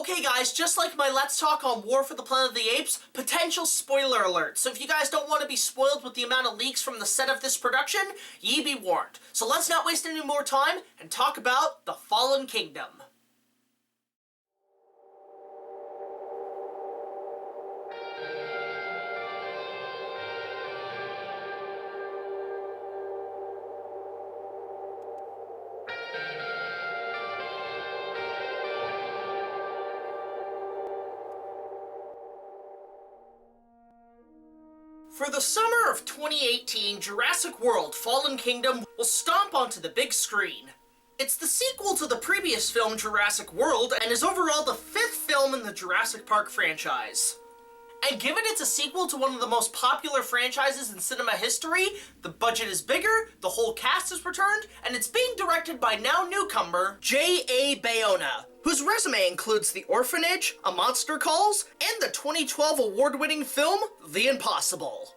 Okay guys, just like my Let's Talk on War for the Planet of the Apes, potential spoiler alert. So if you guys don't want to be spoiled with the amount of leaks from the set of this production, ye be warned. So let's not waste any more time and talk about The Fallen Kingdom. For the summer of 2018, Jurassic World Fallen Kingdom will stomp onto the big screen. It's the sequel to the previous film Jurassic World and is overall the 5th film in the Jurassic Park franchise. And given it's a sequel to one of the most popular franchises in cinema history, the budget is bigger, the whole cast is returned, and it's being directed by now newcomer J.A. Bayona, whose resume includes The Orphanage, A Monster Calls, and the 2012 award-winning film The Impossible.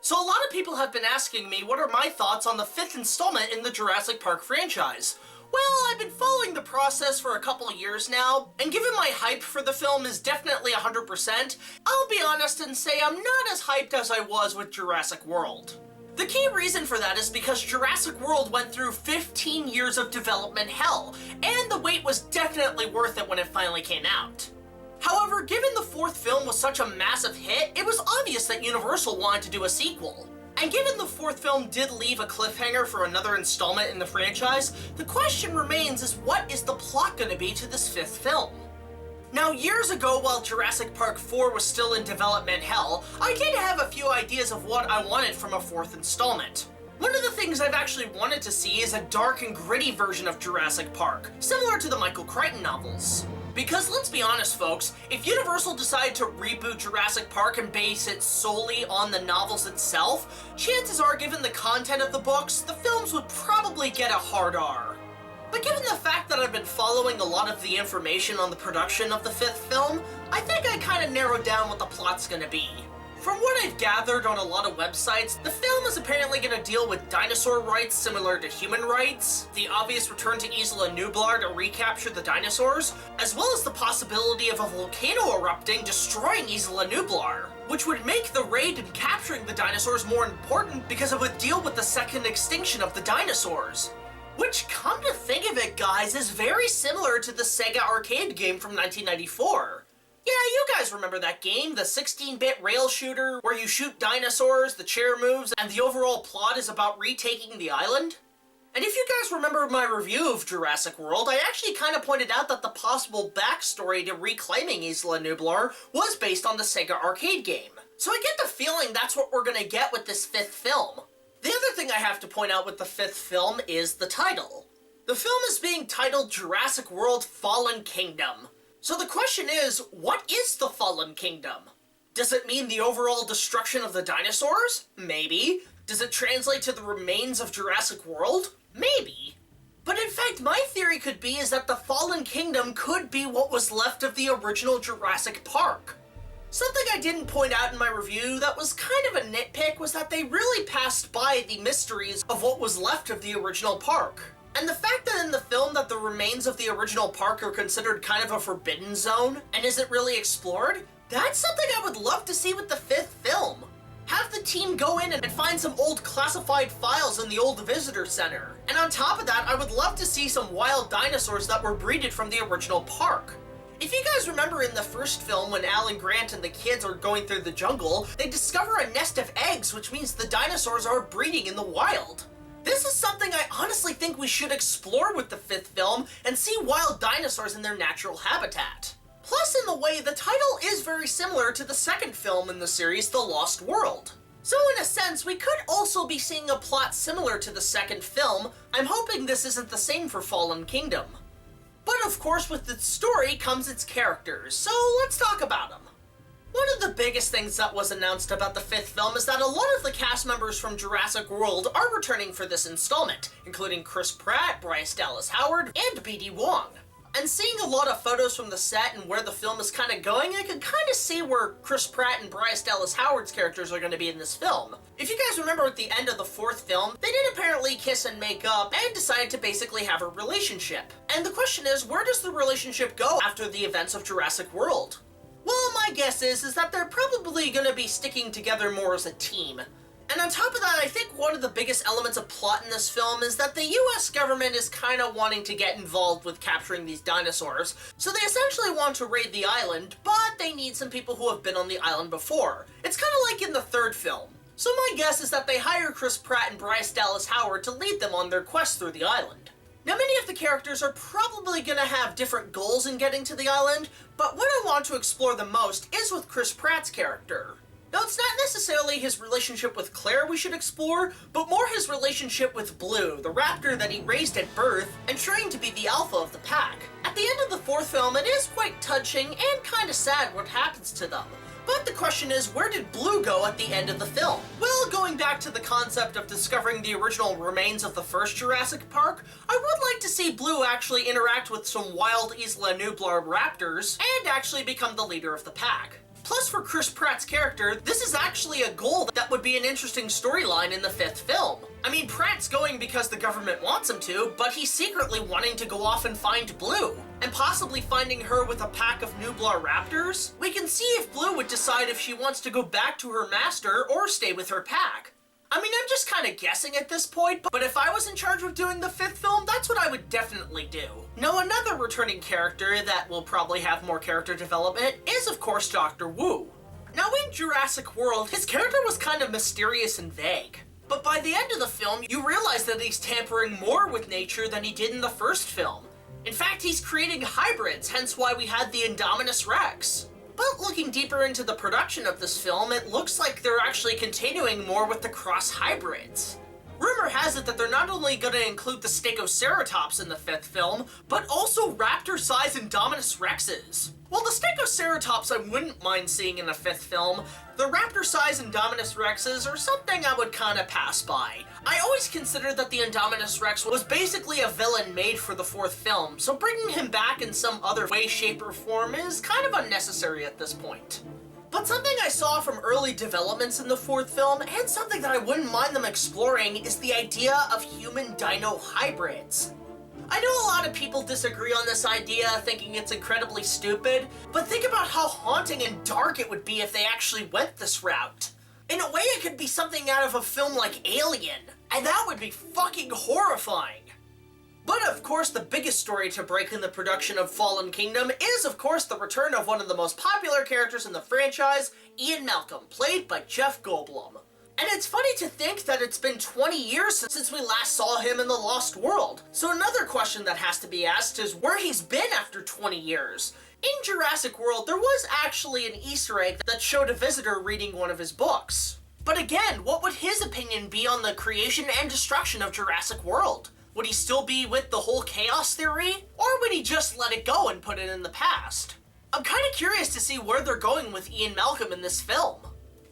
So a lot of people have been asking me what are my thoughts on the 5th installment in the Jurassic Park franchise. Well, I've been following the process for a couple of years now, and given my hype for the film is definitely 100%, I'll be honest and say I'm not as hyped as I was with Jurassic World. The key reason for that is because Jurassic World went through 15 years of development hell, and the wait was definitely worth it when it finally came out. However, given the 4th film was such a massive hit, it was obvious that Universal wanted to do a sequel. And given the 4th film did leave a cliffhanger for another installment in the franchise, the question remains is what is the plot going to be to this 5th film? Now, years ago, while Jurassic Park 4 was still in development hell, I did have a few ideas of what I wanted from a 4th installment. One of the things I've actually wanted to see is a dark and gritty version of Jurassic Park, similar to the Michael Crichton novels. Because let's be honest folks, if Universal decided to reboot Jurassic Park and base it solely on the novels itself, chances are given the content of the books, the films would probably get a hard R. But given the fact that I've been following a lot of the information on the production of the 5th film, I think I kind of narrowed down what the plot's gonna be. From what I've gathered on a lot of websites, the film is apparently going to deal with dinosaur rights similar to human rights, the obvious return to Isla Nublar to recapture the dinosaurs, as well as the possibility of a volcano erupting destroying Isla Nublar, which would make the raid in capturing the dinosaurs more important because it would deal with the second extinction of the dinosaurs. Which, come to think of it guys, is very similar to the Sega arcade game from 1994. Yeah, you guys remember that game, the 16-bit rail shooter, where you shoot dinosaurs, the chair moves, and the overall plot is about retaking the island? And if you guys remember my review of Jurassic World, I actually kind of pointed out that the possible backstory to reclaiming Isla Nublar was based on the Sega arcade game. So I get the feeling that's what we're gonna get with this 5th film. The other thing I have to point out with the 5th film is the title. The film is being titled Jurassic World Fallen Kingdom. So the question is, what is the Fallen Kingdom? Does it mean the overall destruction of the dinosaurs? Maybe. Does it translate to the remains of Jurassic World? Maybe. But in fact, my theory could be is that the Fallen Kingdom could be what was left of the original Jurassic Park. Something I didn't point out in my review that was kind of a nitpick was that they really passed by the mysteries of what was left of the original park. And the fact that in the film that the remains of the original park are considered kind of a forbidden zone and isn't really explored, that's something I would love to see with the 5th film. Have the team go in and find some old classified files in the old visitor center. And on top of that, I would love to see some wild dinosaurs that were breeded from the original park. If you guys remember in the first film when Alan Grant and the kids are going through the jungle, they discover a nest of eggs, which means the dinosaurs are breeding in the wild. This is something I honestly think we should explore with the 5th film and see wild dinosaurs in their natural habitat. Plus, in the way, the title is very similar to the 2nd film in the series, The Lost World. So in a sense, we could also be seeing a plot similar to the 2nd film. I'm hoping this isn't the same for Fallen Kingdom. But of course, with its story comes its characters, so let's talk about them. One of the biggest things that was announced about the 5th film is that a lot of the cast members from Jurassic World are returning for this installment, including Chris Pratt, Bryce Dallas Howard, and BD Wong. And seeing a lot of photos from the set and where the film is kind of going, I could kind of see where Chris Pratt and Bryce Dallas Howard's characters are going to be in this film. If you guys remember at the end of the fourth film, they did apparently kiss and make up and decided to basically have a relationship. And the question is, where does the relationship go after the events of Jurassic World? Well, my guess is that they're probably going to be sticking together more as a team. And on top of that, I think one of the biggest elements of plot in this film is that the US government is kind of wanting to get involved with capturing these dinosaurs, so they essentially want to raid the island, but they need some people who have been on the island before. It's kind of like in the third film. So my guess is that they hire Chris Pratt and Bryce Dallas Howard to lead them on their quest through the island. Now, many of the characters are probably going to have different goals in getting to the island, but what I want to explore the most is with Chris Pratt's character. Now, it's not necessarily his relationship with Claire we should explore, but more his relationship with Blue, the raptor that he raised at birth and trained to be the alpha of the pack. At the end of the fourth film, it is quite touching and kinda sad what happens to them. But the question is, where did Blue go at the end of the film? Well, going back to the concept of discovering the original remains of the first Jurassic Park, I would like to see Blue actually interact with some wild Isla Nublar raptors and actually become the leader of the pack. Plus, for Chris Pratt's character, this is actually a goal that would be an interesting storyline in the fifth film. I mean, Pratt's going because the government wants him to, but he's secretly wanting to go off and find Blue, and possibly finding her with a pack of Nublar raptors. We can see if Blue would decide if she wants to go back to her master or stay with her pack. I mean, I'm just kind of guessing at this point, but if I was in charge of doing the fifth film, that's what I would definitely do. Now, another returning character that will probably have more character development is, of course, Dr. Wu. Now, in Jurassic World, his character was kind of mysterious and vague. But by the end of the film, you realize that he's tampering more with nature than he did in the first film. In fact, he's creating hybrids, hence why we had the Indominus Rex. But looking deeper into the production of this film, it looks like they're actually continuing more with the cross hybrids. Rumor has it that they're not only going to include the Stegoceratops in the fifth film, but also raptor-sized Indominus Rexes. Well, the Stegoceratops I wouldn't mind seeing in the fifth film. The raptor-sized Indominus Rexes are something I would kinda pass by. I always considered that the Indominus Rex was basically a villain made for the fourth film, so bringing him back in some other way, shape, or form is kind of unnecessary at this point. But something I saw from early developments in the fourth film, and something that I wouldn't mind them exploring, is the idea of human dino hybrids. I know a lot of people disagree on this idea, thinking it's incredibly stupid, but think about how haunting and dark it would be if they actually went this route. In a way, it could be something out of a film like Alien, and that would be fucking horrifying. But of course, the biggest story to break in the production of Fallen Kingdom is, of course, the return of one of the most popular characters in the franchise, Ian Malcolm, played by Jeff Goldblum. And it's funny to think that it's been 20 years since we last saw him in The Lost World. So another question that has to be asked is where he's been after 20 years. In Jurassic World, there was actually an Easter egg that showed a visitor reading one of his books. But again, what would his opinion be on the creation and destruction of Jurassic World? Would he still be with the whole chaos theory? Or would he just let it go and put it in the past? I'm kind of curious to see where they're going with Ian Malcolm in this film.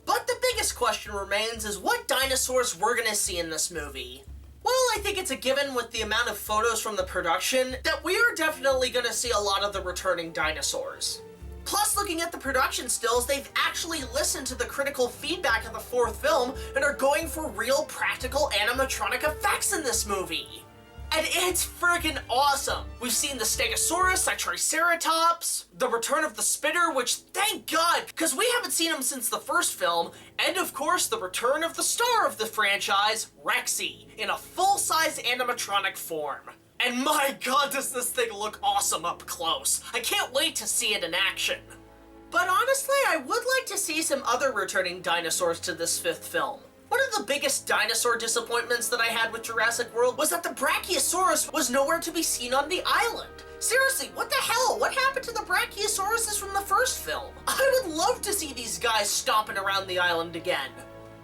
But the biggest question remains is what dinosaurs we're gonna see in this movie. Well, I think it's a given with the amount of photos from the production that we are definitely gonna see a lot of the returning dinosaurs. Plus, looking at the production stills, they've actually listened to the critical feedback of the fourth film and are going for real practical animatronic effects in this movie. And it's freaking awesome! We've seen the Stegosaurus, the Triceratops, the return of the Spitter, which thank God, because we haven't seen him since the first film, and of course the return of the star of the franchise, Rexy, in a full-size animatronic form. And my God, does this thing look awesome up close. I can't wait to see it in action. But honestly, I would like to see some other returning dinosaurs to this fifth film. One of the biggest dinosaur disappointments that I had with Jurassic World was that the Brachiosaurus was nowhere to be seen on the island. Seriously, what the hell? What happened to the Brachiosauruses from the first film? I would love to see these guys stomping around the island again.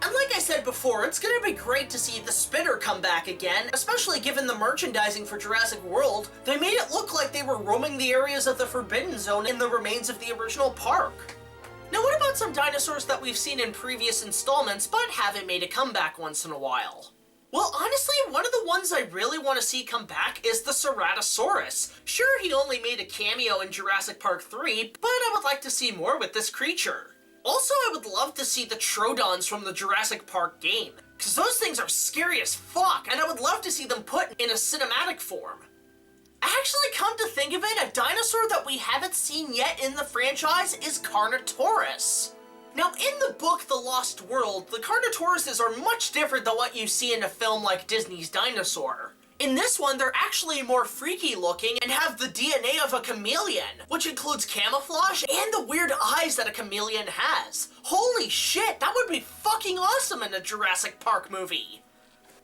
And like I said before, it's gonna be great to see the Spitter come back again, especially given the merchandising for Jurassic World. They made it look like they were roaming the areas of the Forbidden Zone in the remains of the original park. Now, what about some dinosaurs that we've seen in previous installments but haven't made a comeback once in a while? Well, honestly, one of the ones I really want to see come back is the Ceratosaurus. Sure, he only made a cameo in Jurassic Park 3, but I would like to see more with this creature. Also, I would love to see the Troodons from the Jurassic Park game, because those things are scary as fuck, and I would love to see them put in a cinematic form. Actually, come to think of it, a dinosaur that we haven't seen yet in the franchise is Carnotaurus. Now, in the book The Lost World, the Carnotauruses are much different than what you see in a film like Disney's Dinosaur. In this one, they're actually more freaky looking and have the DNA of a chameleon, which includes camouflage and the weird eyes that a chameleon has. Holy shit, that would be fucking awesome in a Jurassic Park movie.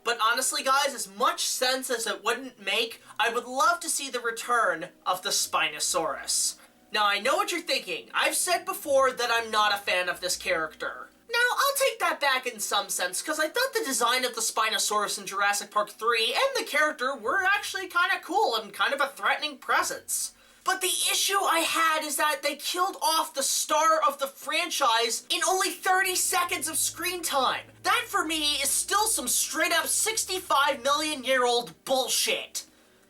But honestly, guys, as much sense as it wouldn't make, I would love to see the return of the Spinosaurus. Now, I know what you're thinking. I've said before that I'm not a fan of this character. Now, I'll take that back in some sense, because I thought the design of the Spinosaurus in Jurassic Park 3 and the character were actually kind of cool and kind of a threatening presence. But the issue I had is that they killed off the star of the franchise in only 30 seconds of screen time. That, for me, is still some straight-up 65-million-year-old bullshit.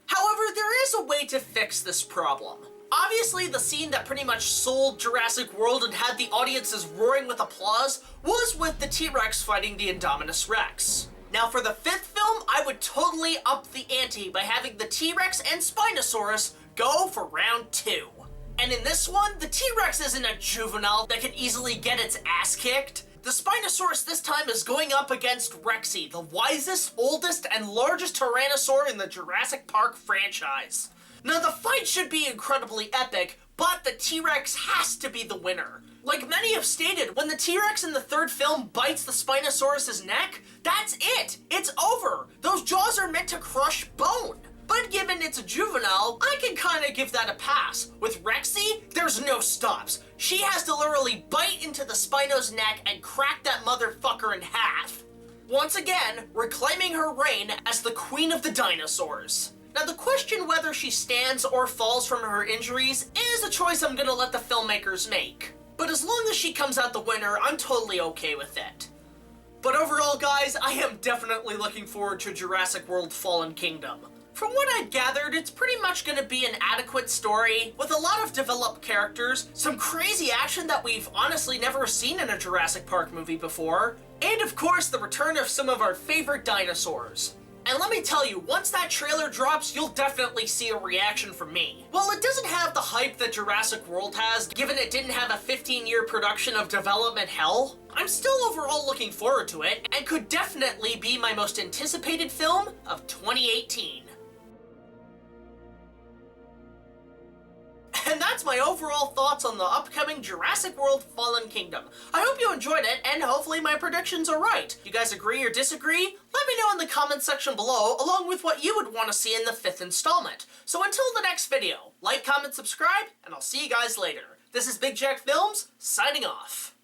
However, there is a way to fix this problem. Obviously, the scene that pretty much sold Jurassic World and had the audiences roaring with applause was with the T-Rex fighting the Indominus Rex. Now, for the 5th film, I would totally up the ante by having the T-Rex and Spinosaurus go for round 2. And in this one, the T-Rex isn't a juvenile that can easily get its ass kicked. The Spinosaurus this time is going up against Rexy, the wisest, oldest, and largest Tyrannosaur in the Jurassic Park franchise. Now, the fight should be incredibly epic, but the T-Rex has to be the winner. Like many have stated, when the T-Rex in the 3rd film bites the Spinosaurus's neck, that's it! It's over! Those jaws are meant to crush bone! But given it's a juvenile, I can kinda give that a pass. With Rexy, there's no stops. She has to literally bite into the Spino's neck and crack that motherfucker in half. Once again, reclaiming her reign as the Queen of the Dinosaurs. Now, the question whether she stands or falls from her injuries is a choice I'm gonna let the filmmakers make. But as long as she comes out the winner, I'm totally okay with it. But overall, guys, I am definitely looking forward to Jurassic World Fallen Kingdom. From what I've gathered, it's pretty much gonna be an adequate story, with a lot of developed characters, some crazy action that we've honestly never seen in a Jurassic Park movie before, and of course, the return of some of our favorite dinosaurs. And let me tell you, once that trailer drops, you'll definitely see a reaction from me. While it doesn't have the hype that Jurassic World has, given it didn't have a 15-year production of development hell, I'm still overall looking forward to it, and could definitely be my most anticipated film of 2018. And that's my overall thoughts on the upcoming Jurassic World Fallen Kingdom. I hope you enjoyed it, and hopefully my predictions are right. You guys agree or disagree? Let me know in the comments section below, along with what you would want to see in the 5th installment. So until the next video, like, comment, subscribe, and I'll see you guys later. This is BigJackFilms, signing off.